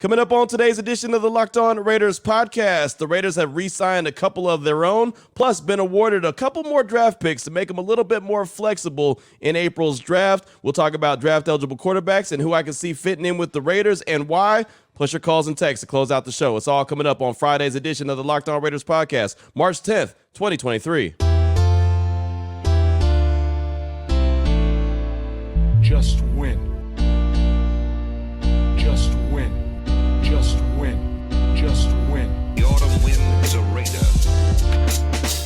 Coming up on today's edition of the Locked On Raiders podcast, the Raiders have re-signed a couple of their own, plus been awarded a couple more draft picks to make them a little bit more flexible in April's draft. We'll talk about draft-eligible quarterbacks and who I can see fitting in with the Raiders and why. Plus your calls and texts to close out the show. It's all coming up on Friday's edition of the Locked On Raiders podcast, March 10th, 2023. Just win. Just win. Just win. Just win. The autumn wind is a raider,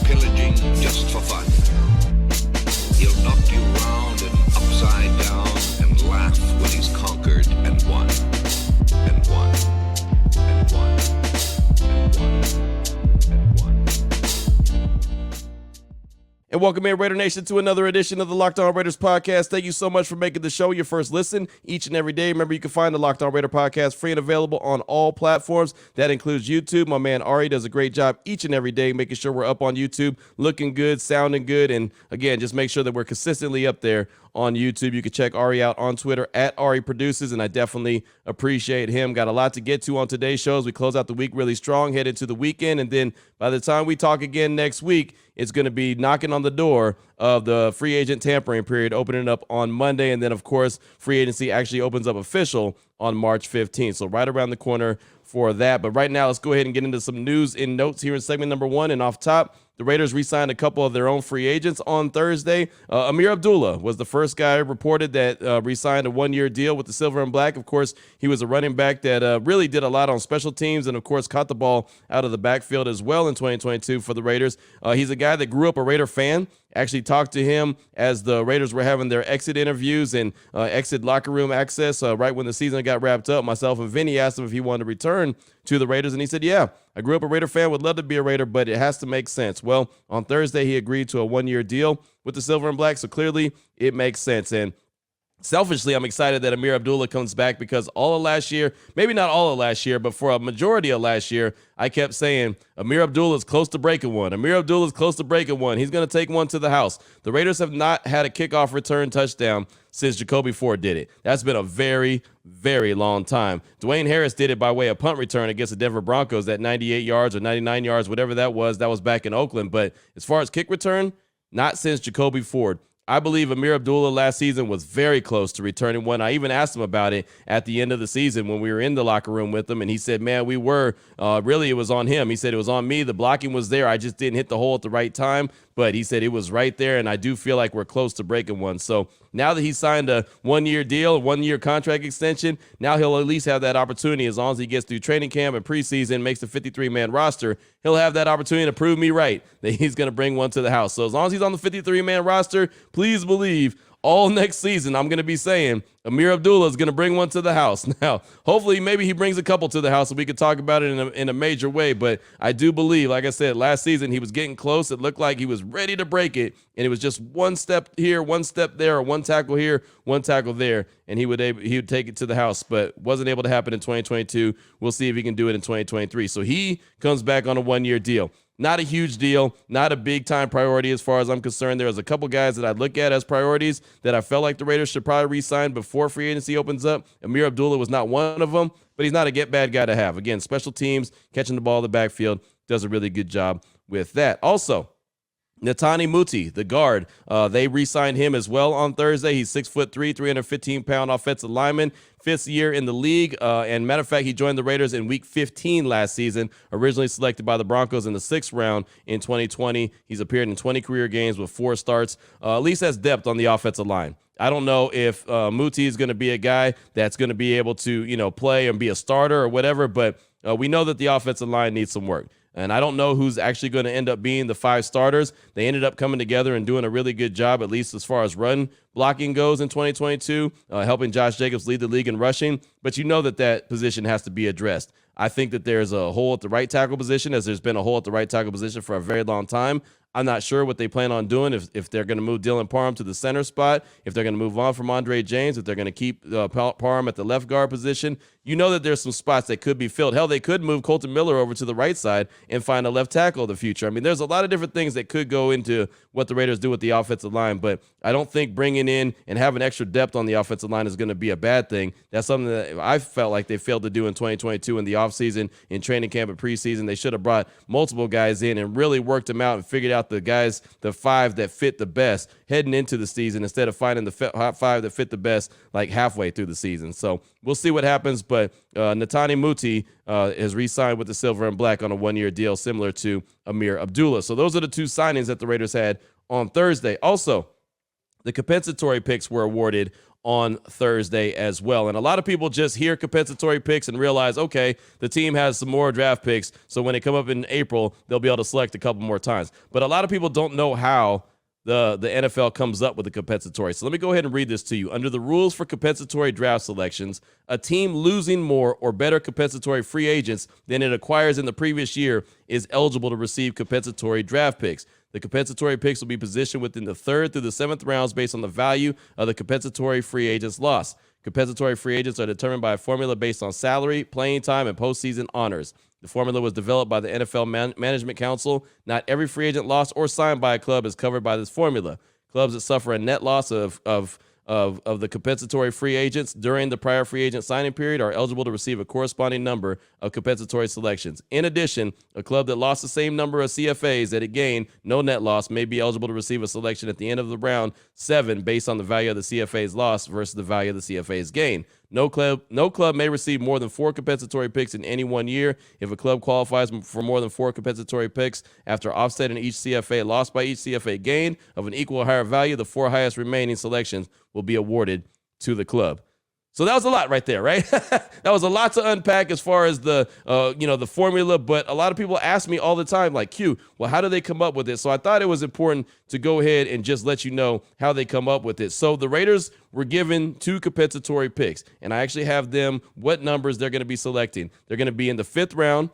pillaging just for fun. He'll knock you round and upside down and laugh when he's conquered and won. And won. And won. And won. And won. And welcome in, Raider Nation, to another edition of the Locked On Raiders podcast. Thank you so much for making the show your first listen each and every day. Remember, you can find the Locked On Raider podcast free and available on all platforms. That includes YouTube. My man Ari does a great job each and every day making sure we're up on YouTube, looking good, sounding good, and again, just make sure that we're consistently up there on YouTube. You can check Ari out on Twitter at Ari Produces, and I definitely appreciate him. Got a lot to get to on today's show as we close out the week really strong, head into the weekend, and then by the time we talk again next week, it's going to be knocking on the door of the free agent tampering period, opening up on Monday, and then, of course, free agency actually opens up official on March 15th, so right around the corner for that. But right now, let's go ahead and get into some news and notes here in segment number one, and off top, the Raiders re-signed a couple of their own free agents on Thursday. Amir Abdullah was the first guy reported that re-signed a one-year deal with the Silver and Black. Of course, he was a running back that really did a lot on special teams and, of course, caught the ball out of the backfield as well in 2022 for the Raiders. He's a guy that grew up a Raider fan. Actually talked to him as the Raiders were having their exit interviews and exit locker room access right when the season got wrapped up. Myself and Vinny asked him if he wanted to return to the Raiders, and he said, yeah, I grew up a Raider fan, would love to be a Raider, but it has to make sense. Well, on Thursday, he agreed to a one-year deal with the Silver and Black, so clearly it makes sense. And selfishly, I'm excited that Amir Abdullah comes back because all of last year, maybe not all of last year, but for a majority of last year, I kept saying Amir Abdullah is close to breaking one. Amir Abdullah is close to breaking one. He's going to take one to the house. The Raiders have not had a kickoff return touchdown since Jacoby Ford did it. That's been a very, very long time. Dwayne Harris did it by way of punt return against the Denver Broncos at 98 yards or 99 yards, whatever that was. That was back in Oakland. But as far as kick return, not since Jacoby Ford. I believe Amir Abdullah last season was very close to returning one. I even asked him about it at the end of the season when we were in the locker room with him, and he said, man, we were. Really, it was on him. He said it was on me. The blocking was there. I just didn't hit the hole at the right time, but he said it was right there, and I do feel like we're close to breaking one. So now that he signed a one-year deal, a one-year contract extension, now he'll at least have that opportunity as long as he gets through training camp and preseason, makes the 53-man roster. He'll have that opportunity to prove me right that he's going to bring one to the house. So as long as he's on the 53-man roster, please believe all next season I'm going to be saying Amir Abdullah is going to bring one to the house. Now, hopefully maybe he brings a couple to the house so we can talk about it in a major way. But I do believe, like I said, last season he was getting close. It looked like he was ready to break it. And it was just one step here, one step there, or one tackle here, one tackle there. And he would take it to the house, but wasn't able to happen in 2022. We'll see if he can do it in 2023. So he comes back on a one-year deal. Not a huge deal, not a big-time priority as far as I'm concerned. There's a couple guys that I'd look at as priorities that I felt like the Raiders should probably re-sign before free agency opens up. Amir Abdullah was not one of them, but he's not a get-bad guy to have. Again, special teams, catching the ball in the backfield, does a really good job with that. Also, Netani Muti, the guard, they re-signed him as well on Thursday. He's 6'3", 315-pound offensive lineman, fifth year in the league. And matter of fact, he joined the Raiders in Week 15 last season, originally selected by the Broncos in the 6th round in 2020. He's appeared in 20 career games with 4 starts, at least has depth on the offensive line. I don't know if Muti is going to be a guy that's going to be able to, play and be a starter or whatever, but we know that the offensive line needs some work. And I don't know who's actually going to end up being the 5 starters. They ended up coming together and doing a really good job, at least as far as run blocking goes in 2022, helping Josh Jacobs lead the league in rushing. But you know that position has to be addressed. I think that there's a hole at the right tackle position, as there's been a hole at the right tackle position for a very long time. I'm not sure what they plan on doing, if they're going to move Dylan Parham to the center spot, if they're going to move on from Andre James, if they're going to keep Parham at the left guard position. You know that there's some spots that could be filled. Hell, they could move Colton Miller over to the right side and find a left tackle in the future. I mean, there's a lot of different things that could go into what the Raiders do with the offensive line, but I don't think bringing in and having extra depth on the offensive line is going to be a bad thing. That's something that I felt like they failed to do in 2022 in the offseason, in training camp and preseason. They should have brought multiple guys in and really worked them out and figured out the guys, the 5 that fit the best heading into the season instead of finding the 5 that fit the best like halfway through the season. So we'll see what happens, but Netani Muti has re-signed with the Silver and Black on a 1-year deal similar to Amir Abdullah. So those are the 2 signings that the Raiders had on Thursday. Also, the compensatory picks were awarded on Thursday as well. And a lot of people just hear compensatory picks and realize, okay, the team has some more draft picks, so when they come up in April, they'll be able to select a couple more times. But a lot of people don't know how the NFL comes up with the compensatory. So let me go ahead and read this to you. Under the rules for compensatory draft selections, a team losing more or better compensatory free agents than it acquires in the previous year is eligible to receive compensatory draft picks. The compensatory picks will be positioned within the 3rd through the 7th rounds based on the value of the compensatory free agent's loss. Compensatory free agents are determined by a formula based on salary, playing time, and postseason honors. The formula was developed by the NFL Management Council. Not every free agent lost or signed by a club is covered by this formula. Clubs that suffer a net loss of the compensatory free agents during the prior free agent signing period are eligible to receive a corresponding number of compensatory selections. In addition, a club that lost the same number of CFAs that it gained, no net loss, may be eligible to receive a selection at the end of the round 7 based on the value of the CFA's loss versus the value of the CFA's gain. No club may receive more than 4 compensatory picks in any 1 year. If a club qualifies for more than 4 compensatory picks after offsetting each CFA lost by each CFA gain of an equal or higher value, the 4 highest remaining selections will be awarded to the club. So that was a lot right there, right? That was a lot to unpack as far as the formula. But a lot of people ask me all the time, like, Q, well, how do they come up with it? So I thought it was important to go ahead and just let you know how they come up with it. So the Raiders were given 2 compensatory picks, and I actually have them what numbers they're going to be selecting. They're going to be in the 5th round.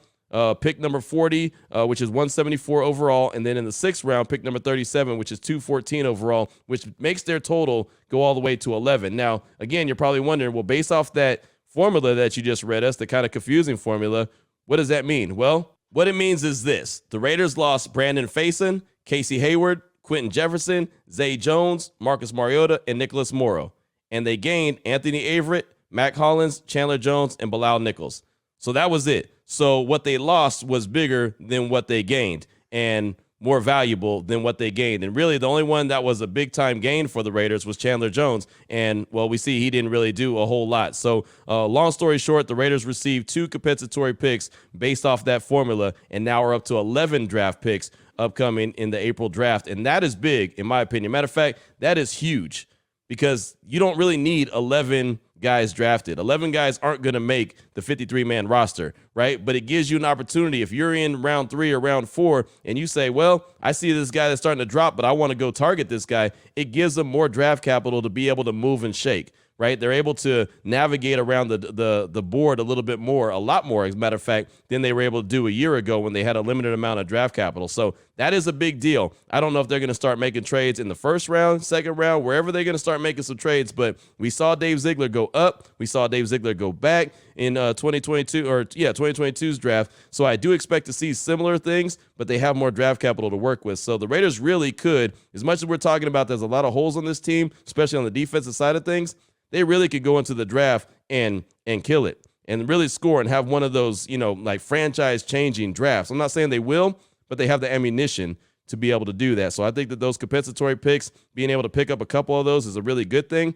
Pick number 40, which is 174 overall, and then in the 6th round, pick number 37, which is 214 overall, which makes their total go all the way to 11. Now, again, you're probably wondering, well, based off that formula that you just read us, the kind of confusing formula, what does that mean? Well, what it means is this. The Raiders lost Brandon Faison, Casey Hayward, Quentin Jefferson, Zay Jones, Marcus Mariota, and Nicholas Morrow. And they gained Anthony Averett, Mac Hollins, Chandler Jones, and Bilal Nichols. So that was it. So what they lost was bigger than what they gained and more valuable than what they gained. And really the only one that was a big time gain for the Raiders was Chandler Jones. And well, we see he didn't really do a whole lot. So long story short, the Raiders received 2 compensatory picks based off that formula, and now are up to 11 draft picks upcoming in the April draft. And that is big, in my opinion. Matter of fact, that is huge because you don't really need 11 guys drafted. 11 guys aren't going to make the 53-man roster, right? But it gives you an opportunity. If you're in round 3 or round 4 and you say, well, I see this guy that's starting to drop, but I want to go target this guy, it gives them more draft capital to be able to move and shake, right? They're able to navigate around the board a little bit more, a lot more, as a matter of fact, than they were able to do a year ago when they had a limited amount of draft capital. So that is a big deal. I don't know if they're going to start making trades in the 1st round, 2nd round, wherever they're going to start making some trades, but we saw Dave Ziegler go up. We saw Dave Ziegler go back in 2022's draft. So I do expect to see similar things, but they have more draft capital to work with. So the Raiders really could, as much as we're talking about there's a lot of holes on this team, especially on the defensive side of things, they really could go into the draft and kill it and really score and have one of those, like franchise-changing drafts. I'm not saying they will, but they have the ammunition to be able to do that. So I think that those compensatory picks, being able to pick up a couple of those is a really good thing.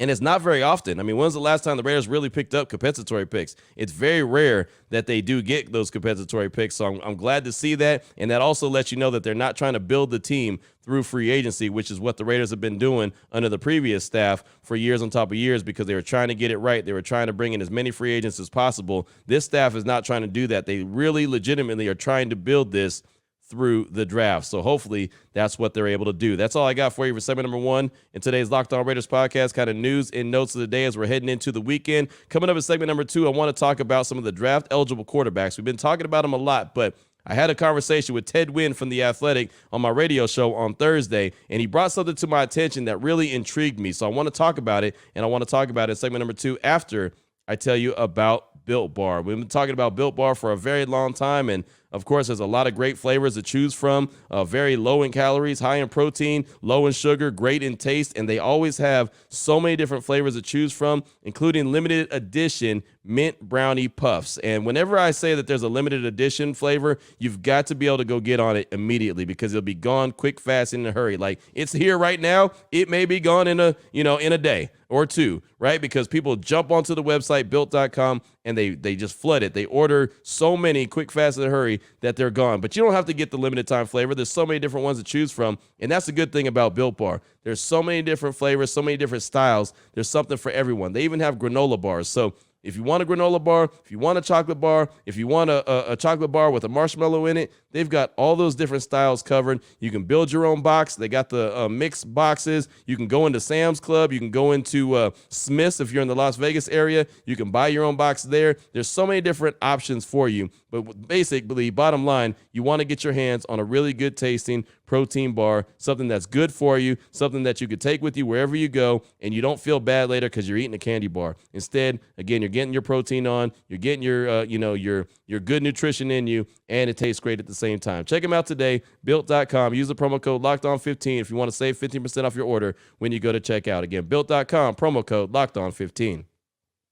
And it's not very often. I mean, when's the last time the Raiders really picked up compensatory picks? It's very rare that they do get those compensatory picks. So I'm glad to see that. And that also lets you know that they're not trying to build the team through free agency, which is what the Raiders have been doing under the previous staff for years on top of years because they were trying to get it right. They were trying to bring in as many free agents as possible. This staff is not trying to do that. They really legitimately are trying to build this through the draft. So hopefully that's what they're able to do. That's all I got for you for segment number 1 in today's Locked On Raiders podcast, kind of news and notes of the day as we're heading into the weekend. Coming up in segment number 2, I want to talk about some of the draft eligible quarterbacks. We've been talking about them a lot, but I had a conversation with Ted Wynn from The Athletic on my radio show on Thursday, and he brought something to my attention that really intrigued me. So I want to talk about it, and I want to talk about it in segment number 2 after I tell you about Built Bar. We've been talking about Built Bar for a very long time, and of course, there's a lot of great flavors to choose from, very low in calories, high in protein, low in sugar, great in taste, and they always have so many different flavors to choose from, including limited edition mint brownie puffs. And whenever I say that there's a limited edition flavor, you've got to be able to go get on it immediately because it'll be gone quick, fast, and in a hurry. Like, it's here right now. It may be gone in a day or two, right? Because people jump onto the website, built.com, and they just flood it. They order so many quick, fast, and in a hurry that they're gone. But you don't have to get the limited time flavor. There's so many different ones to choose from, and that's the good thing about Built Bar. There's so many different flavors, so many different styles. There's something for everyone. They even have granola bars. So if you want a granola bar, if you want a chocolate bar, if you want a chocolate bar with a marshmallow in it, they've got all those different styles covered. You can build your own box. They got the mixed boxes. You can go into Sam's Club. You can go into Smith's if you're in the Las Vegas area. You can buy your own box there. There's so many different options for you. But basically, bottom line, you want to get your hands on a really good tasting protein bar, something that's good for you, something that you could take with you wherever you go, and you don't feel bad later because you're eating a candy bar. Instead, again, you're getting your protein on, you're getting your good nutrition in you, and it tastes great at the same time. Check them out today, built.com. Use the promo code LOCKEDON15 if you want to save 15% off your order when you go to checkout. Again, built.com, promo code LOCKEDON15.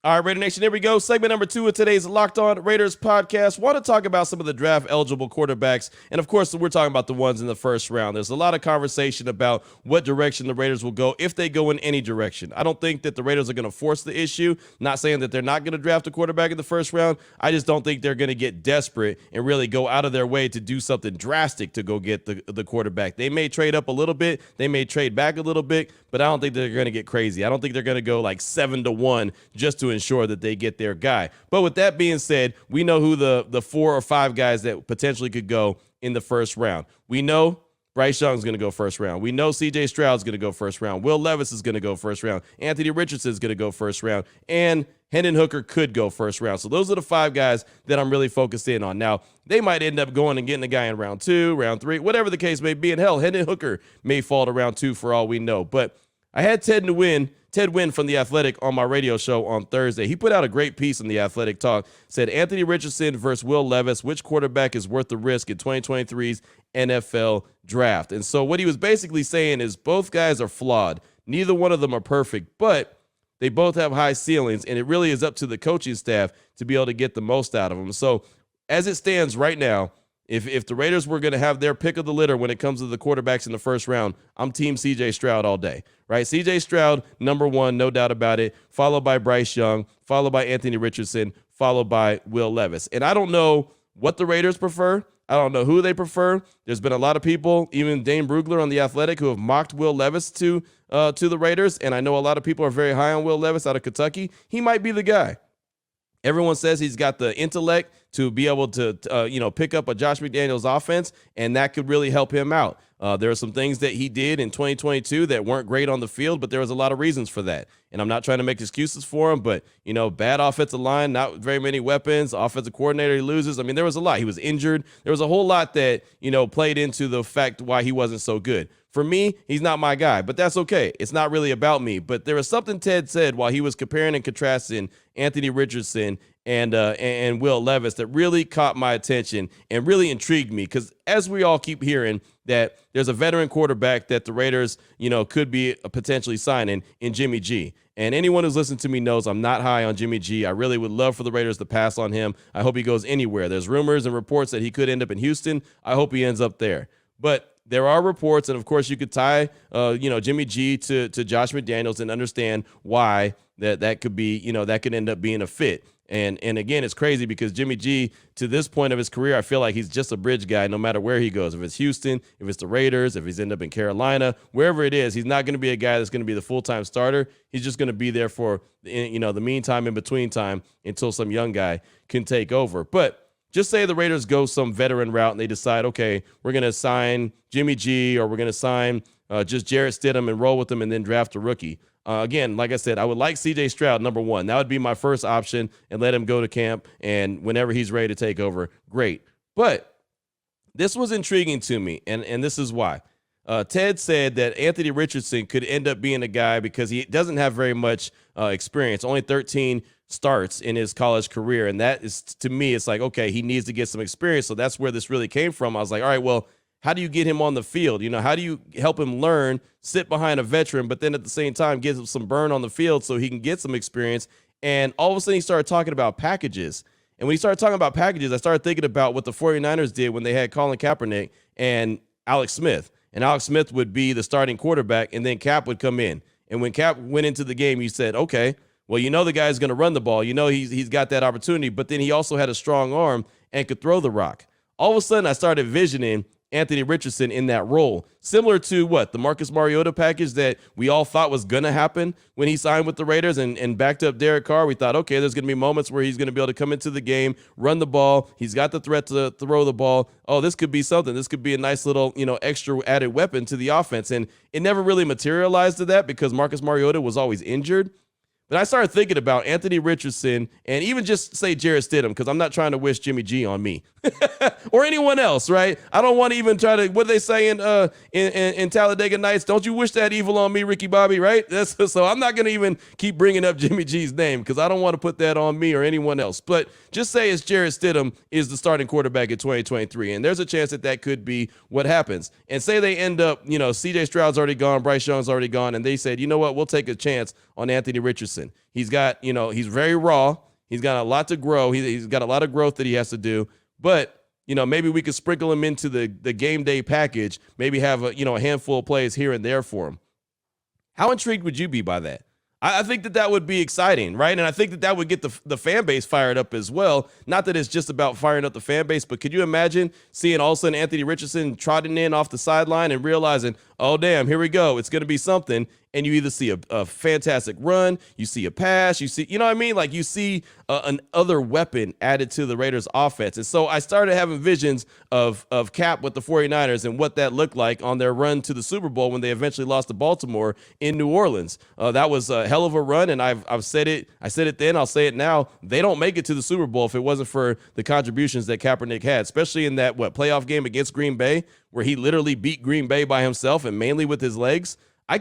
All right, Raider Nation, here we go. Segment number 2 of today's Locked On Raiders podcast. Want to talk about some of the draft-eligible quarterbacks, and of course, we're talking about the ones in the first round. There's a lot of conversation about what direction the Raiders will go, if they go in any direction. I don't think that the Raiders are going to force the issue. Not saying that they're not going to draft a quarterback in the first round. I just don't think they're going to get desperate and really go out of their way to do something drastic to go get the quarterback. They may trade up a little bit. They may trade back a little bit, but I don't think they're going to get crazy. I don't think they're going to go like 7-1 just to ensure that they get their guy. But with that being said, we know who the 4 or 5 guys that potentially could go in the first round. We know Bryce Young's going to go first round. We know C.J. Stroud's going to go first round. Will Levis is going to go first round. Anthony Richardson is going to go first round. And Hendon Hooker could go first round. So those are the 5 guys that I'm really focused in on. Now, they might end up going and getting a guy in round 2, round 3, whatever the case may be. And hell, Hendon Hooker may fall to round 2 for all we know. But I had Ted Wynn from The Athletic on my radio show on Thursday. He put out a great piece in The Athletic Talk. Said Anthony Richardson versus Will Levis, which quarterback is worth the risk in 2023's NFL draft? And so what he was basically saying is both guys are flawed. Neither one of them are perfect, but they both have high ceilings, and it really is up to the coaching staff to be able to get the most out of them. So as it stands right now, if the Raiders were going to have their pick of the litter when it comes to the quarterbacks in the first round, I'm team C.J. Stroud all day, right? C.J. Stroud, number 1, no doubt about it, followed by Bryce Young, followed by Anthony Richardson, followed by Will Levis. And I don't know what the Raiders prefer. I don't know who they prefer. There's been a lot of people, even Dane Brugler on The Athletic, who have mocked Will Levis to the Raiders, and I know a lot of people are very high on Will Levis out of Kentucky. He might be the guy. Everyone says he's got the intellect to be able to, pick up a Josh McDaniels offense, and that could really help him out. There are some things that he did in 2022 that weren't great on the field, but there was a lot of reasons for that. And I'm not trying to make excuses for him, but, bad offensive line, not very many weapons, offensive coordinator he loses. I mean, there was a lot. He was injured. There was a whole lot that, played into the fact why he wasn't so good. For me, he's not my guy, but that's okay. It's not really about me. But there was something Ted said while he was comparing and contrasting Anthony Richardson and Will Levis that really caught my attention and really intrigued me, because as we all keep hearing that there's a veteran quarterback that the Raiders, could be potentially signing in Jimmy G. And anyone who's listened to me knows I'm not high on Jimmy G. I really would love for the Raiders to pass on him. I hope he goes anywhere. There's rumors and reports that he could end up in Houston. I hope he ends up there. But there are reports, and of course you could tie, Jimmy G to Josh McDaniels and understand why that could be, that could end up being a fit. And again, it's crazy because Jimmy G, to this point of his career, I feel like he's just a bridge guy no matter where he goes. If it's Houston, if it's the Raiders, if he's end up in Carolina, wherever it is, he's not going to be a guy that's going to be the full-time starter. He's just going to be there for, the meantime, in between time until some young guy can take over. But just say the Raiders go some veteran route and they decide, okay, we're going to sign Jimmy G, or we're going to sign just Jarrett Stidham and roll with them and then draft a rookie. Again, like I said, I would like C.J. Stroud, number 1. That would be my first option, and let him go to camp, and whenever he's ready to take over, great. But This was intriguing to me, and this is why. Ted said that Anthony Richardson could end up being a guy because he doesn't have very much experience, only 13 starts in his college career. And that is, to me, it's like, okay, he needs to get some experience. So that's where this really came from. I was like, all right, well, how do you get him on the field? How do you help him learn, sit behind a veteran, but then at the same time give him some burn on the field so he can get some experience? And all of a sudden he started talking about packages. And when he started talking about packages, I started thinking about what the 49ers did when they had Colin Kaepernick and Alex Smith. And Alex Smith would be the starting quarterback, and then Cap would come in. And when Cap went into the game, you said, okay, well, the guy's going to run the ball. He's got that opportunity, but then he also had a strong arm and could throw the rock. All of a sudden, I started envisioning Anthony Richardson in that role, similar to the Marcus Mariota package that we all thought was going to happen when he signed with the Raiders and backed up Derek Carr. We thought, okay, there's going to be moments where he's going to be able to come into the game, run the ball. He's got the threat to throw the ball. Oh, this could be something. This could be a nice little, extra added weapon to the offense. And it never really materialized to that because Marcus Mariota was always injured. But I started thinking about Anthony Richardson and even just say Jarrett Stidham, because I'm not trying to wish Jimmy G on me or anyone else, right? I don't want to even try to, what they say in Talladega Nights, don't you wish that evil on me, Ricky Bobby, right? So I'm not going to even keep bringing up Jimmy G's name because I don't want to put that on me or anyone else. But just say it's Jarrett Stidham is the starting quarterback in 2023, and there's a chance that could be what happens. And say they end up, C.J. Stroud's already gone, Bryce Young's already gone, and they said, you know what, we'll take a chance on Anthony Richardson. He's got, he's very raw. He's got a lot to grow. He's got a lot of growth that he has to do. But, maybe we could sprinkle him into the game day package, maybe have a handful of plays here and there for him. How intrigued would you be by that? I think that would be exciting, right? And I think that would get the fan base fired up as well. Not that it's just about firing up the fan base, but could you imagine seeing all of a sudden Anthony Richardson trotting in off the sideline and realizing, oh, damn, here we go. It's going to be something. And you either see a fantastic run, you see a pass, you see, Like you see an other weapon added to the Raiders offense. And so I started having visions of Cap with the 49ers and what that looked like on their run to the Super Bowl when they eventually lost to Baltimore in New Orleans. That was a hell of a run. And I've said it. I said it then. I'll say it now. They don't make it to the Super Bowl if it wasn't for the contributions that Kaepernick had, especially in that playoff game against Green Bay, where he literally beat Green Bay by himself and mainly with his legs. I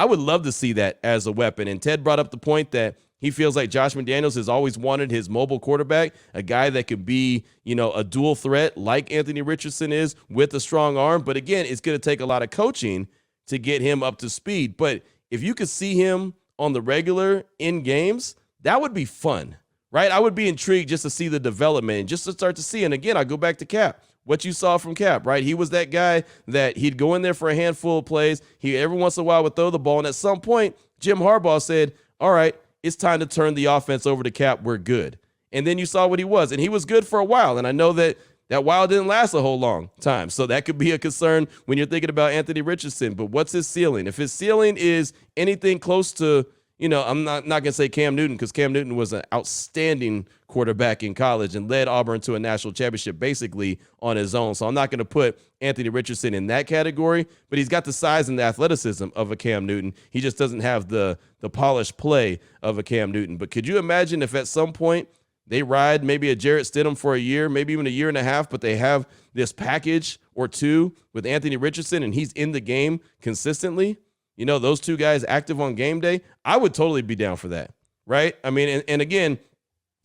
would love to see that as a weapon. And Ted brought up the point that he feels like Josh McDaniels has always wanted his mobile quarterback, a guy that could be, a dual threat like Anthony Richardson is with a strong arm. But again, it's going to take a lot of coaching to get him up to speed. But if you could see him on the regular in games, that would be fun, right? I would be intrigued just to see the development and just to start to see. And again, I go back to Cap. What you saw from Cap, right? He was that guy that he'd go in there for a handful of plays. He every once in a while would throw the ball. And at some point, Jim Harbaugh said, all right, it's time to turn the offense over to Cap. We're good. And then you saw what he was. And he was good for a while. And I know that while didn't last a whole long time. So that could be a concern when you're thinking about Anthony Richardson. But what's his ceiling? If his ceiling is anything close to, I'm not going to say Cam Newton, because Cam Newton was an outstanding quarterback in college and led Auburn to a national championship basically on his own. So I'm not going to put Anthony Richardson in that category, but he's got the size and the athleticism of a Cam Newton. He just doesn't have the polished play of a Cam Newton. But could you imagine if at some point they ride maybe a Jarrett Stidham for a year, maybe even a year and a half, but they have this package or two with Anthony Richardson and he's in the game consistently? Those two guys active on game day, I would totally be down for that, right? I mean, and again,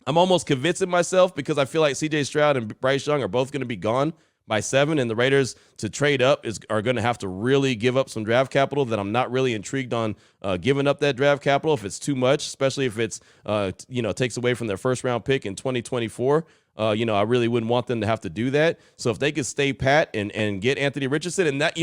I'm almost convincing myself because I feel like C.J. Stroud and Bryce Young are both going to be gone by 7, and the Raiders to trade up are going to have to really give up some draft capital that I'm not really intrigued on giving up that draft capital if it's too much, especially if it's, takes away from their first-round pick in 2024. I really wouldn't want them to have to do that. So if they could stay pat and get Anthony Richardson, and that,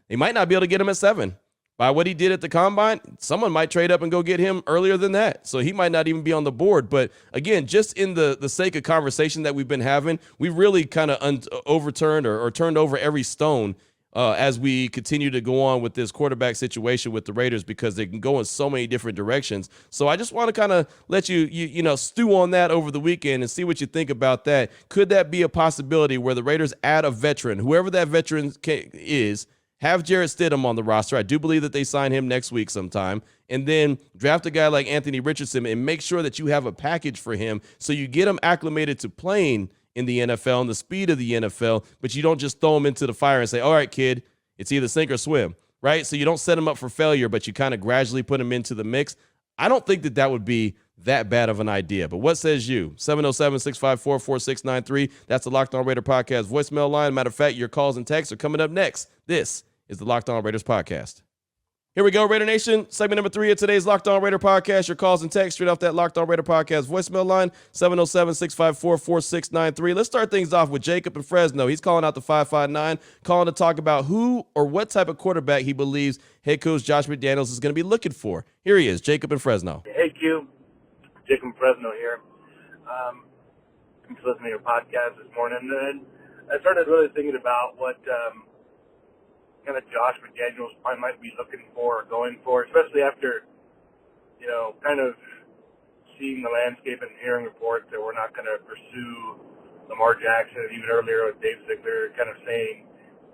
they might not be able to get him at 7. By what he did at the Combine, someone might trade up and go get him earlier than that. So he might not even be on the board. But again, just in the sake of conversation that we've been having, we've really kind of overturned or turned over every stone as we continue to go on with this quarterback situation with the Raiders, because they can go in so many different directions. So I just want to kind of let you stew on that over the weekend and see what you think about that. Could that be a possibility where the Raiders add a veteran, whoever that veteran is, have Jarrett Stidham on the roster? I do believe that they sign him next week sometime. And then draft a guy like Anthony Richardson and make sure that you have a package for him so you get him acclimated to playing in the NFL and the speed of the NFL, but you don't just throw him into the fire and say, all right, kid, it's either sink or swim, right? So you don't set him up for failure, but you kind of gradually put him into the mix. I don't think that would be that bad of an idea. But what says you? 707-654-4693. That's the Locked On Raider podcast voicemail line. Matter of fact, your calls and texts are coming up next. This is the Locked On Raiders podcast. Here we go, Raider Nation. Segment number 3 of today's Locked On Raider podcast. Your calls and texts straight off that Locked On Raider podcast voicemail line, 707-654-4693. Let's start things off with Jacob in Fresno. He's calling out the 559, calling to talk about who or what type of quarterback he believes head coach Josh McDaniels is going to be looking for. Here he is, Jacob in Fresno. Hey, Q. Jacob in Fresno here. I'm just listening to your podcast this morning, and I started really thinking about what kind of Josh McDaniels might be looking for or going for, especially after, kind of seeing the landscape and hearing reports that we're not going to pursue Lamar Jackson, and even earlier with Dave Ziegler kind of saying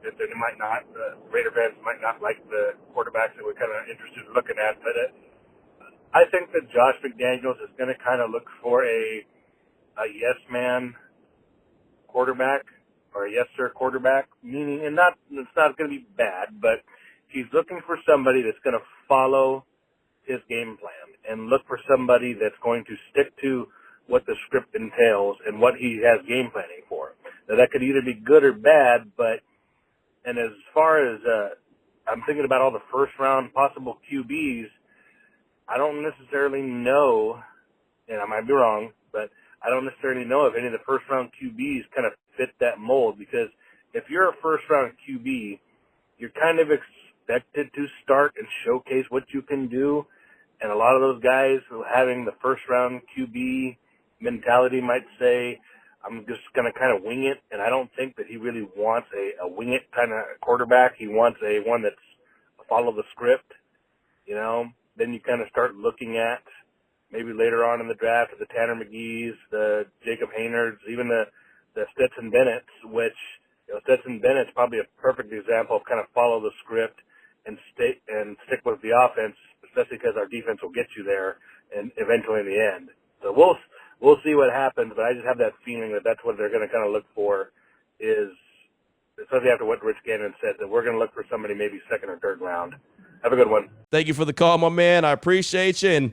that they might not, Raider fans might not like the quarterbacks that we're kind of interested in looking at. But I think that Josh McDaniels is going to kind of look for a yes man quarterback, or a yes sir quarterback, meaning, and it's not going to be bad, but he's looking for somebody that's going to follow his game plan and look for somebody that's going to stick to what the script entails and what he has game planning for. Now, that could either be good or bad, and as far as I'm thinking about all the first round possible QBs, I don't necessarily know, and I might be wrong, but I don't necessarily know if any of the first-round QBs kind of fit that mold, because if you're a first-round QB, you're kind of expected to start and showcase what you can do, and a lot of those guys who having the first-round QB mentality might say, I'm just going to kind of wing it, and I don't think that he really wants a wing it kind of quarterback. He wants one that's follow the script, Then you kind of start looking at maybe later on in the draft, the Tanner McGee's, the Jacob Haynards, even the Stetson Bennett's, which, Stetson Bennett's probably a perfect example of kind of follow the script and stick with the offense, especially because our defense will get you there and eventually in the end. So we'll see what happens, but I just have that feeling that that's what they're going to kind of look for, is, especially after what Rich Gannon said, that we're going to look for somebody maybe second or third round. Have a good one. Thank you for the call, my man. I appreciate you. And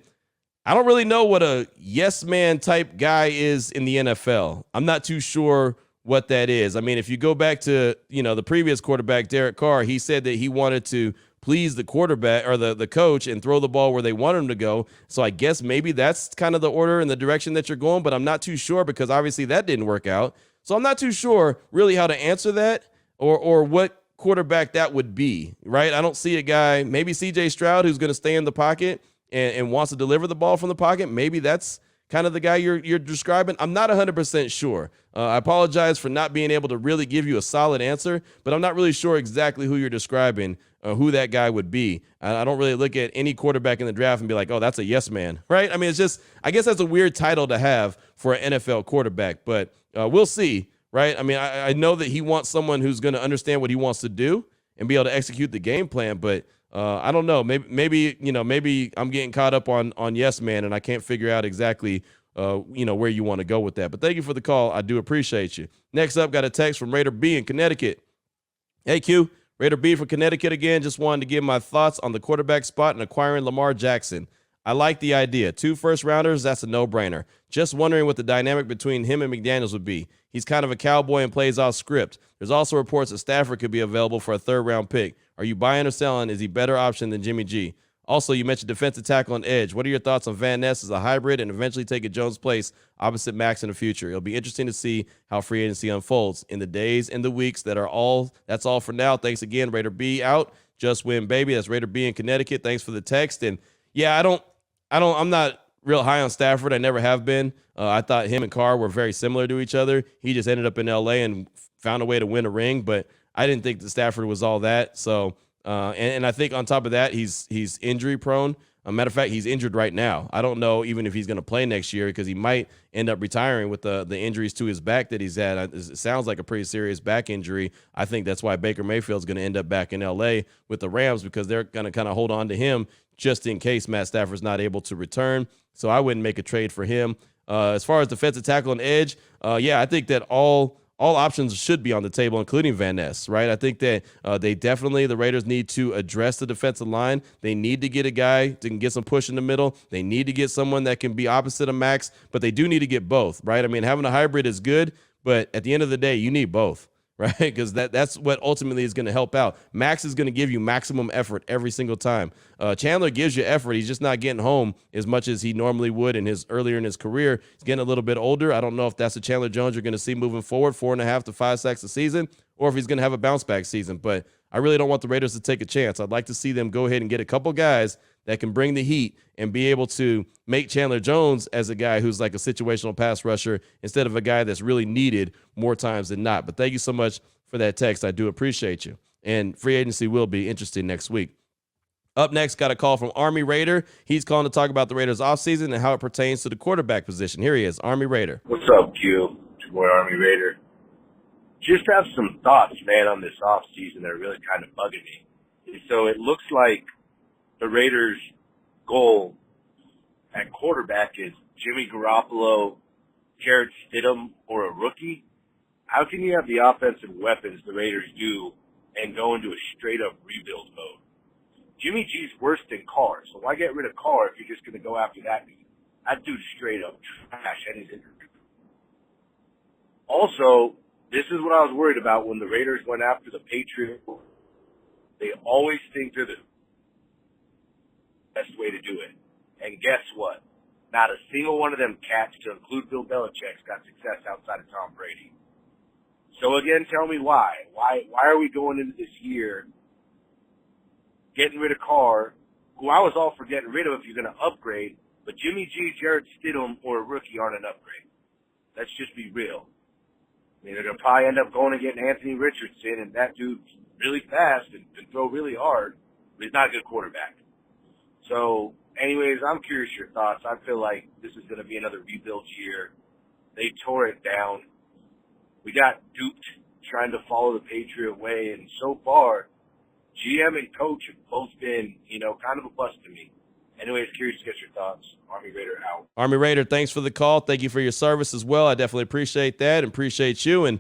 I don't really know what a yes man type guy is in the NFL. I'm not too sure what that is. I mean, if you go back to, the previous quarterback, Derek Carr, he said that he wanted to please the quarterback or the coach and throw the ball where they wanted him to go. So I guess maybe that's kind of the order and the direction that you're going, but I'm not too sure, because obviously that didn't work out. So I'm not too sure really how to answer that or what quarterback that would be, right? I don't see a guy, maybe CJ Stroud, who's going to stay in the pocket and wants to deliver the ball from the pocket. Maybe that's kind of the guy you're describing. I'm not 100% sure. I apologize for not being able to really give you a solid answer, but I'm not really sure exactly who you're describing, who that guy would be. I don't really look at any quarterback in the draft and be like, oh, that's a yes man, right? I mean, it's just, I guess that's a weird title to have for an NFL quarterback, but we'll see, right? I mean, I know that he wants someone who's going to understand what he wants to do and be able to execute the game plan, but I don't know. Maybe I'm getting caught up on yes man, and I can't figure out exactly where you want to go with that. But thank you for the call. I do appreciate you. Next up, got a text from Raider B in Connecticut. Hey Q, Raider B from Connecticut again. Just wanted to give my thoughts on the quarterback spot and acquiring Lamar Jackson. I like the idea. 2 first-rounders, that's a no-brainer. Just wondering what the dynamic between him and McDaniels would be. He's kind of a cowboy and plays off script. There's also reports that Stafford could be available for a 3rd-round pick. Are you buying or selling? Is he a better option than Jimmy G? Also, you mentioned defensive tackle on edge. What are your thoughts on Van Ness as a hybrid and eventually taking Jones' place opposite Max in the future? It'll be interesting to see how free agency unfolds in the days and the weeks that's all for now. Thanks again, Raider B out. Just win, baby. That's Raider B in Connecticut. Thanks for the text. And yeah, I'm not real high on Stafford. I never have been. I thought him and Carr were very similar to each other. He just ended up in LA and found a way to win a ring, but I didn't think that Stafford was all that. So, and I think on top of that, he's injury prone. A matter of fact, he's injured right now. I don't know even if he's going to play next year, because he might end up retiring with the injuries to his back that he's had. It sounds like a pretty serious back injury. I think that's why Baker Mayfield's going to end up back in L.A. with the Rams, because they're going to kind of hold on to him just in case Matt Stafford's not able to return. So I wouldn't make a trade for him. As far as defensive tackle and edge, I think that all options should be on the table, including Van Ness, right? I think that the Raiders need to address the defensive line. They need to get a guy that can get some push in the middle. They need to get someone that can be opposite of Max, but they do need to get both, right? I mean, having a hybrid is good, but at the end of the day, you need both, right? Because that's what ultimately is going to help out. Max is going to give you maximum effort every single time. Chandler gives you effort. He's just not getting home as much as he normally would earlier in his career. He's getting a little bit older. I don't know if that's the Chandler Jones you're going to see moving forward, 4.5 to 5 sacks a season, or if he's going to have a bounce back season. But I really don't want the Raiders to take a chance. I'd like to see them go ahead and get a couple guys that can bring the heat and be able to make Chandler Jones as a guy who's like a situational pass rusher instead of a guy that's really needed more times than not. But thank you so much for that text. I do appreciate you. And free agency will be interesting next week. Up next, got a call from Army Raider. He's calling to talk about the Raiders offseason and how it pertains to the quarterback position. Here he is, Army Raider. What's up, Q? It's your boy, Army Raider. Just have some thoughts, man, on this offseason that are really kind of bugging me. So it looks like the Raiders' goal at quarterback is Jimmy Garoppolo, Jarrett Stidham, or a rookie. How can you have the offensive weapons the Raiders do and go into a straight-up rebuild mode? Jimmy G's worse than Carr, so why get rid of Carr if you're just going to go after that dude? That dude's straight up trash and he's injured. Also, this is what I was worried about when the Raiders went after the Patriots. They always think they're the best way to do it. And guess what? Not a single one of them cats, to include Bill Belichick's, got success outside of Tom Brady. So again, tell me why. Why are we going into this year getting rid of Carr, who I was all for getting rid of if you're going to upgrade, but Jimmy G, Jarrett Stidham, or a rookie aren't an upgrade? Let's just be real. I mean, they're going to probably end up going and getting Anthony Richardson, and that dude's really fast and can throw really hard, but he's not a good quarterback. So, anyways, I'm curious your thoughts. I feel like this is going to be another rebuild year. They tore it down. We got duped trying to follow the Patriot way, and so far, GM and coach have both been, kind of a bust to me. Anyways, curious to get your thoughts. Army Raider out. Army Raider, thanks for the call. Thank you for your service as well. I definitely appreciate that and appreciate you. And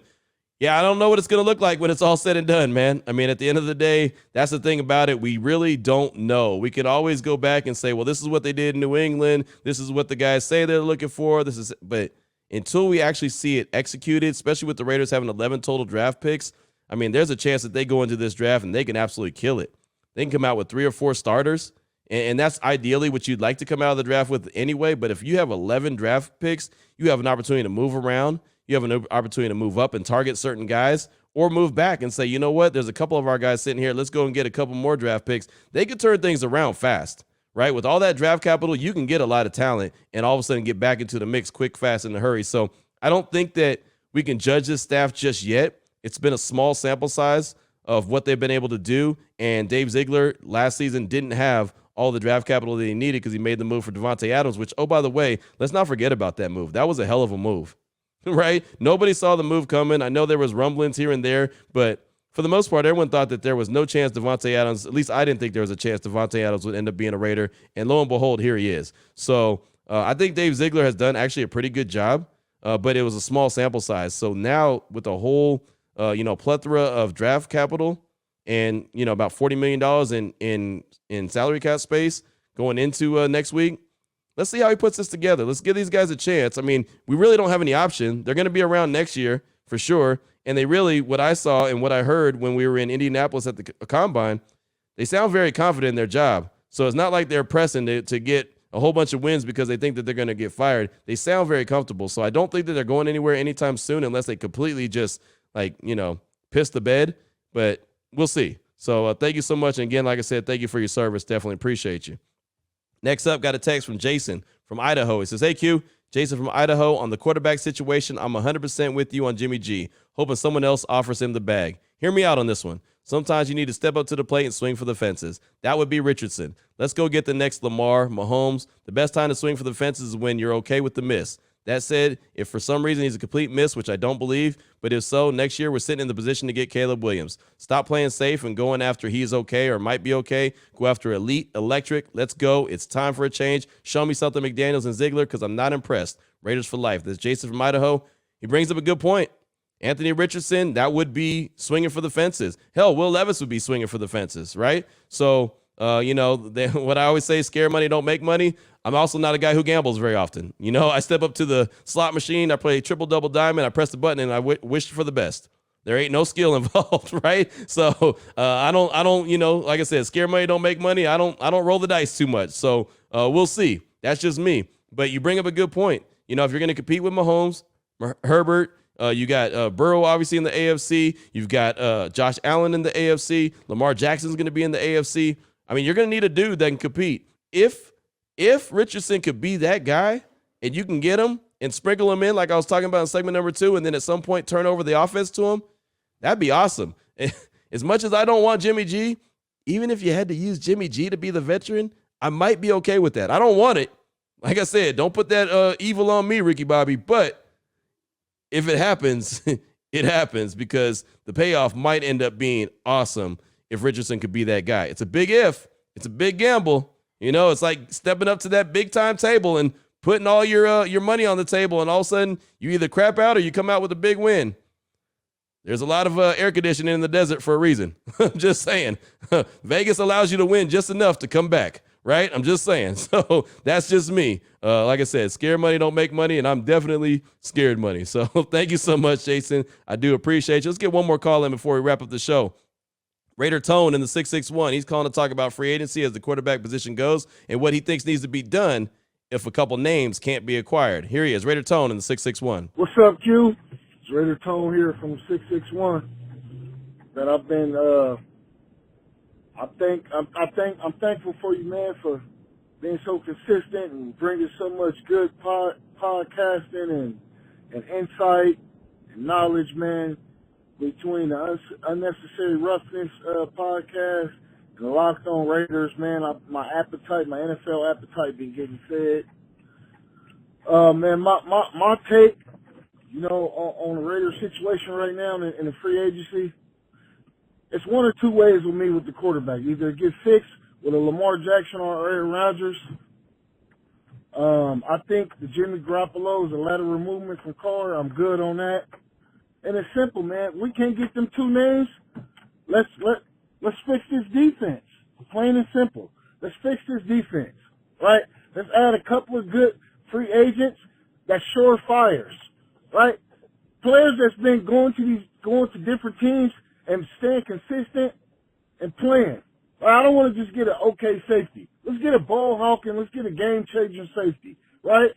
yeah, I don't know what it's going to look like when it's all said and done, man. I mean, at the end of the day, that's the thing about it. We really don't know. We can always go back and say, well, this is what they did in New England. This is what the guys say they're looking for. But until we actually see it executed, especially with the Raiders having 11 total draft picks, I mean, there's a chance that they go into this draft and they can absolutely kill it. They can come out with 3 or 4 starters, and that's ideally what you'd like to come out of the draft with anyway. But if you have 11 draft picks, you have an opportunity to move around. You have an opportunity to move up and target certain guys, or move back and say, you know what, there's a couple of our guys sitting here. Let's go and get a couple more draft picks. They could turn things around fast, right? With all that draft capital, you can get a lot of talent and all of a sudden get back into the mix quick, fast, in a hurry. So I don't think that we can judge this staff just yet. It's been a small sample size of what they've been able to do, and Dave Ziegler last season didn't have all the draft capital that he needed because he made the move for Devontae Adams, which, oh, by the way, let's not forget about that move. That was a hell of a move, right? Nobody saw the move coming. I know there was rumblings here and there, but for the most part, everyone thought that there was no chance Devontae Adams, at least I didn't think there was a chance Devontae Adams would end up being a Raider, and lo and behold, here he is. So I think Dave Ziegler has done actually a pretty good job, but it was a small sample size. So now with the whole plethora of draft capital and, about $40 million in salary cap space going into next week, let's see how he puts this together. Let's give these guys a chance. I mean, we really don't have any option. They're going to be around next year for sure. And they really, what I saw and what I heard when we were in Indianapolis at the Combine, they sound very confident in their job. So it's not like they're pressing to get a whole bunch of wins because they think that they're going to get fired. They sound very comfortable. So I don't think that they're going anywhere anytime soon unless they completely just piss the bed, but we'll see. So thank you so much. And again, like I said, thank you for your service. Definitely appreciate you. Next up, got a text from Jason from Idaho. He says, hey, Q, Jason from Idaho, on the quarterback situation, I'm 100% with you on Jimmy G, hoping someone else offers him the bag. Hear me out on this one. Sometimes you need to step up to the plate and swing for the fences. That would be Richardson. Let's go get the next Lamar, Mahomes. The best time to swing for the fences is when you're okay with the miss. That said, if for some reason he's a complete miss, which I don't believe, but if so, next year we're sitting in the position to get Caleb Williams. Stop playing safe and going after he's okay or might be okay. Go after elite, electric. Let's go. It's time for a change. Show me something McDaniels and Ziegler because I'm not impressed. Raiders for life. That's Jason from Idaho. He brings up a good point. Anthony Richardson, that would be swinging for the fences. Hell, Will Levis would be swinging for the fences, right? So, what I always say, scare money, don't make money. I'm also not a guy who gambles very often. I step up to the slot machine, I play triple, double diamond, I press the button, and I wish for the best. There ain't no skill involved, right? So I don't, like I said, scare money, don't make money. I don't roll the dice too much. So we'll see. That's just me. But you bring up a good point. If you're going to compete with Mahomes, Herbert, you got Burrow, obviously, in the AFC. You've got Josh Allen in the AFC. Lamar Jackson's going to be in the AFC. I mean, you're going to need a dude that can compete. If Richardson could be that guy and you can get him and sprinkle him in like I was talking about in segment number 2 and then at some point turn over the offense to him, that'd be awesome. As much as I don't want Jimmy G, even if you had to use Jimmy G to be the veteran, I might be okay with that. I don't want it. Like I said, don't put that evil on me, Ricky Bobby. But if it happens, it happens because the payoff might end up being awesome if Richardson could be that guy. It's a big if. It's a big gamble. It's like stepping up to that big time table and putting all your money on the table, and all of a sudden you either crap out or you come out with a big win. There's a lot of air conditioning in the desert for a reason. I'm just saying. Vegas allows you to win just enough to come back, right? I'm just saying. So that's just me. Like I said, scared money don't make money, and I'm definitely scared money. So thank you so much, Jason. I do appreciate you. Let's get one more call in before we wrap up the show. Raider Tone in the 661. He's calling to talk about free agency as the quarterback position goes and what he thinks needs to be done if a couple names can't be acquired. Here he is, Raider Tone in the 661. What's up, Q? It's Raider Tone here from 661. That I've been, I'm thankful for you, man, for being so consistent and bringing so much good podcasting and insight and knowledge, man, between the Unnecessary Roughness podcast and the Locked On Raiders, man. My NFL appetite been getting fed. Man, my take, on the Raiders situation right now in the free agency, it's one or two ways with me with the quarterback. Either it gets fixed with a Lamar Jackson or Aaron Rodgers. I think the Jimmy Garoppolo is a lateral movement from Carr. I'm good on that. And it's simple, man. We can't get them two names. Let's fix this defense. Plain and simple. Let's fix this defense, right? Let's add a couple of good free agents that surefires, right? Players that's been going to different teams and staying consistent and playing. I don't want to just get an okay safety. Let's get a ball hawking. Let's get a game-changing safety, right?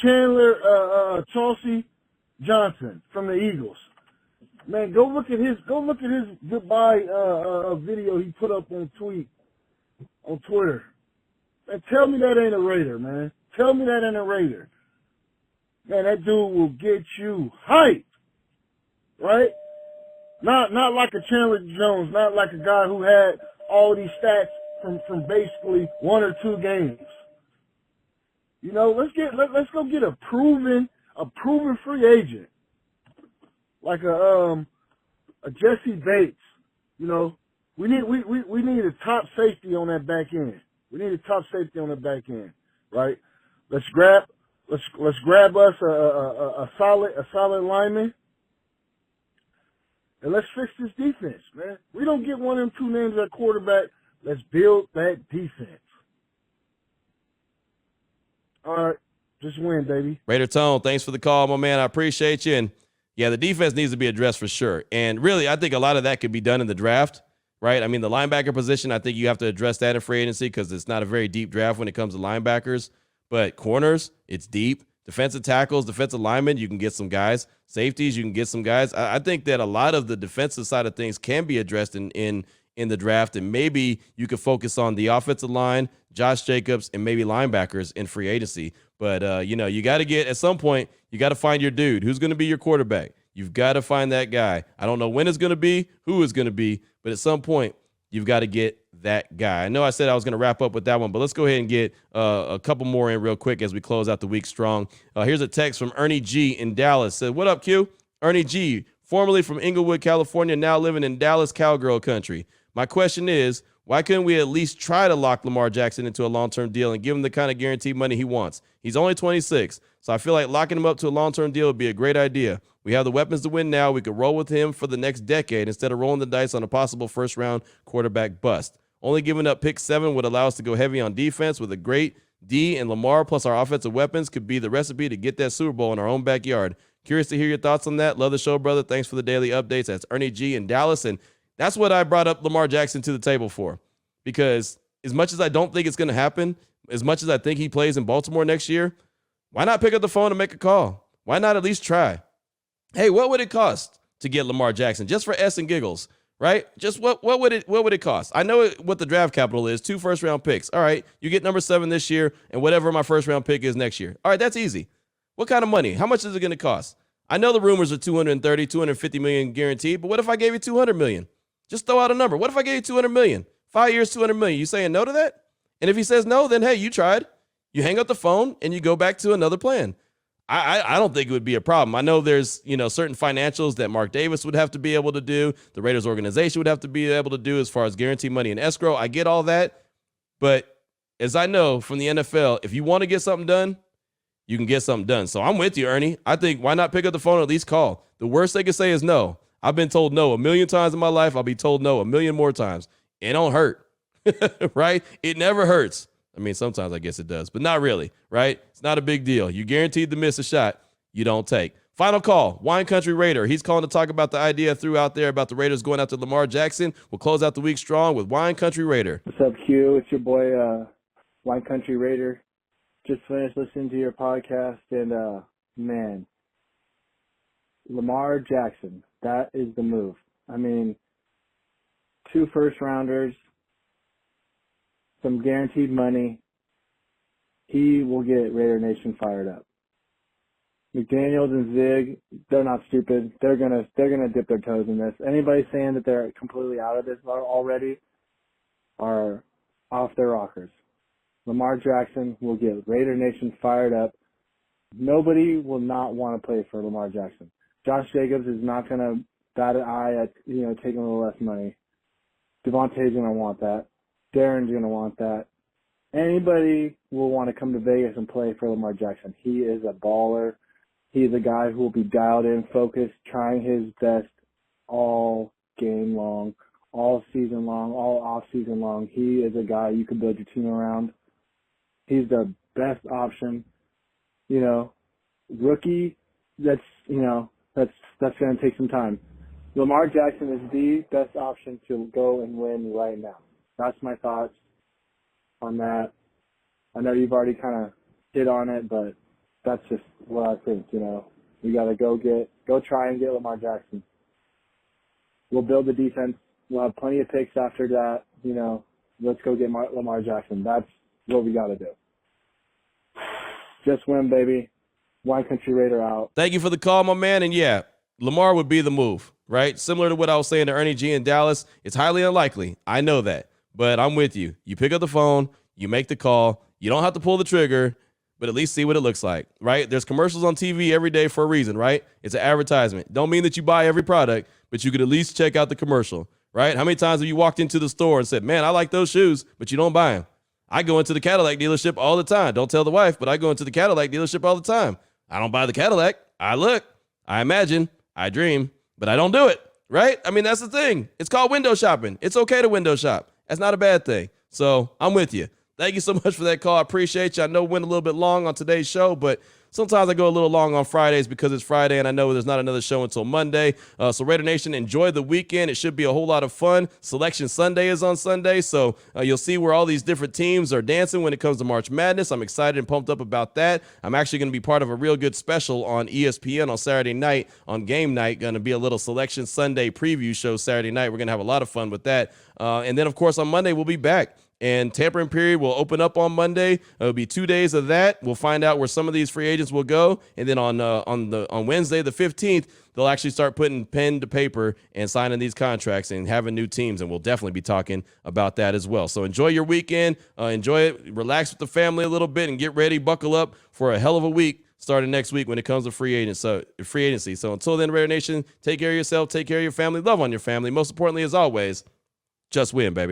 Chauncey Johnson from the Eagles. Man, go look at his goodbye video he put up on Twitter. And tell me that ain't a Raider, man. Tell me that ain't a Raider. Man, that dude will get you hyped, right? Not like a Chandler Jones, not like a guy who had all these stats from basically one or two games. Let's go get a proven free agent, like a Jesse Bates. We need a top safety on that back end. Right? Let's grab us a solid lineman, and let's fix this defense, man. We don't get one of them two names at quarterback. Let's build that defense. All right. Just win, baby. Raider Tone, thanks for the call, my man. I appreciate you. And, yeah, the defense needs to be addressed for sure. And, really, I think a lot of that could be done in the draft, right? I mean, the linebacker position, I think you have to address that in free agency because it's not a very deep draft when it comes to linebackers. But corners, it's deep. Defensive tackles, defensive linemen, you can get some guys. Safeties, you can get some guys. I think that a lot of the defensive side of things can be addressed in the draft, and maybe you could focus on the offensive line, Josh Jacobs, and maybe linebackers in free agency. But, you got to get, at some point, you got to find your dude. Who's going to be your quarterback? You've got to find that guy. I don't know when it's going to be, who it's going to be, but at some point, you've got to get that guy. I know I said I was going to wrap up with that one, but let's go ahead and get a couple more in real quick as we close out the week strong. Here's a text from Ernie G in Dallas. Said, what up, Q? Ernie G, formerly from Inglewood, California, now living in Dallas cowgirl country. My question is, why couldn't we at least try to lock Lamar Jackson into a long-term deal and give him the kind of guaranteed money he wants? He's only 26, so I feel like locking him up to a long-term deal would be a great idea. We have the weapons to win now. We could roll with him for the next decade instead of rolling the dice on a possible first-round quarterback bust. Only giving up pick 7 would allow us to go heavy on defense with a great D, and Lamar plus our offensive weapons could be the recipe to get that Super Bowl in our own backyard. Curious to hear your thoughts on that. Love the show, brother. Thanks for the daily updates. That's Ernie G in Dallas, and that's what I brought up Lamar Jackson to the table for. Because as much as I don't think it's going to happen, as much as I think he plays in Baltimore next year, why not pick up the phone and make a call? Why not at least try? Hey, what would it cost to get Lamar Jackson just for S and giggles, right? Just what would it cost? I know what the draft capital is, 2 first-round picks. All right, you get number 7 this year and whatever my first-round pick is next year. All right, that's easy. What kind of money? How much is it going to cost? I know the rumors are 230, 250 million guaranteed, but what if I gave you 200 million? Just throw out a number. What if I gave you 200 million? 5 years, 200 million. You saying no to that? And if he says no, then hey, you tried. You hang up the phone and you go back to another plan. I don't think it would be a problem. I know there's, certain financials that Mark Davis would have to be able to do. The Raiders organization would have to be able to do as far as guarantee money and escrow. I get all that. But as I know from the NFL, if you want to get something done, you can get something done. So I'm with you, Ernie. I think why not pick up the phone and at least call? The worst they can say is no. I've been told no 1,000,000 times in my life. I'll be told no 1,000,000 more times. It don't hurt, right? It never hurts. I mean, sometimes I guess it does, but not really, right? It's not a big deal. You guaranteed to miss a shot you don't take. Final call, Wine Country Raider. He's calling to talk about the idea threw out there about the Raiders going after Lamar Jackson. We'll close out the week strong with Wine Country Raider. What's up, Q? It's your boy, Wine Country Raider. Just finished listening to your podcast, and, man, Lamar Jackson, that is the move. I mean, 2 first-rounders, some guaranteed money. He will get Raider Nation fired up. McDaniels and Zig, they're not stupid. They're gonna dip their toes in this. Anybody saying that they're completely out of this already are off their rockers. Lamar Jackson will get Raider Nation fired up. Nobody will not want to play for Lamar Jackson. Josh Jacobs is not gonna bat an eye at taking a little less money. Devontae's gonna want that. Darren's going to want that. Anybody will want to come to Vegas and play for Lamar Jackson. He is a baller. He's a guy who will be dialed in, focused, trying his best all game long, all season long, all off season long. He is a guy you can build your team around. He's the best option. Rookie, that's going to take some time. Lamar Jackson is the best option to go and win right now. That's my thoughts on that. I know you've already kind of hit on it, but that's just what I think, We got to go try and get Lamar Jackson. We'll build the defense. We'll have plenty of picks after that. Let's go get Lamar Jackson. That's what we got to do. Just win, baby. Wine Country Raider out. Thank you for the call, my man. And yeah, Lamar would be the move, right? Similar to what I was saying to Ernie G in Dallas. It's highly unlikely. I know that. But I'm with you. You pick up the phone, you make the call. You don't have to pull the trigger, but at least see what it looks like, right? There's commercials on TV every day for a reason, right? It's an advertisement. Don't mean that you buy every product, but you could at least check out the commercial, right? How many times have you walked into the store and said, man, I like those shoes, but you don't buy them? I go into the Cadillac dealership all the time. Don't tell the wife, but I go into the Cadillac dealership all the time. I don't buy the Cadillac. I look, I imagine, I dream, but I don't do it, right? I mean, that's the thing. It's called window shopping. It's okay to window shop. That's not a bad thing. So I'm with you. Thank you so much for that call. I appreciate you. I know we went a little bit long on today's show, but sometimes I go a little long on Fridays because it's Friday and I know there's not another show until Monday. So Raider Nation, enjoy the weekend. It should be a whole lot of fun. Selection Sunday is on Sunday, so you'll see where all these different teams are dancing when it comes to March Madness. I'm excited and pumped up about that. I'm actually going to be part of a real good special on ESPN on Saturday night on game night. Going to be a little Selection Sunday preview show Saturday night. We're going to have a lot of fun with that. And then, of course, on Monday, we'll be back and tampering period will open up on Monday. It'll be 2 days of that. We'll find out where some of these free agents will go, and then on Wednesday the 15th, they'll actually start putting pen to paper and signing these contracts and having new teams, and we'll definitely be talking about that as well. So enjoy your weekend, enjoy it, relax with the family a little bit, and get ready, buckle up for a hell of a week starting next week when it comes to free agency. So until then, Raider Nation, take care of yourself, take care of your family, love on your family. Most importantly, as always, just win, baby.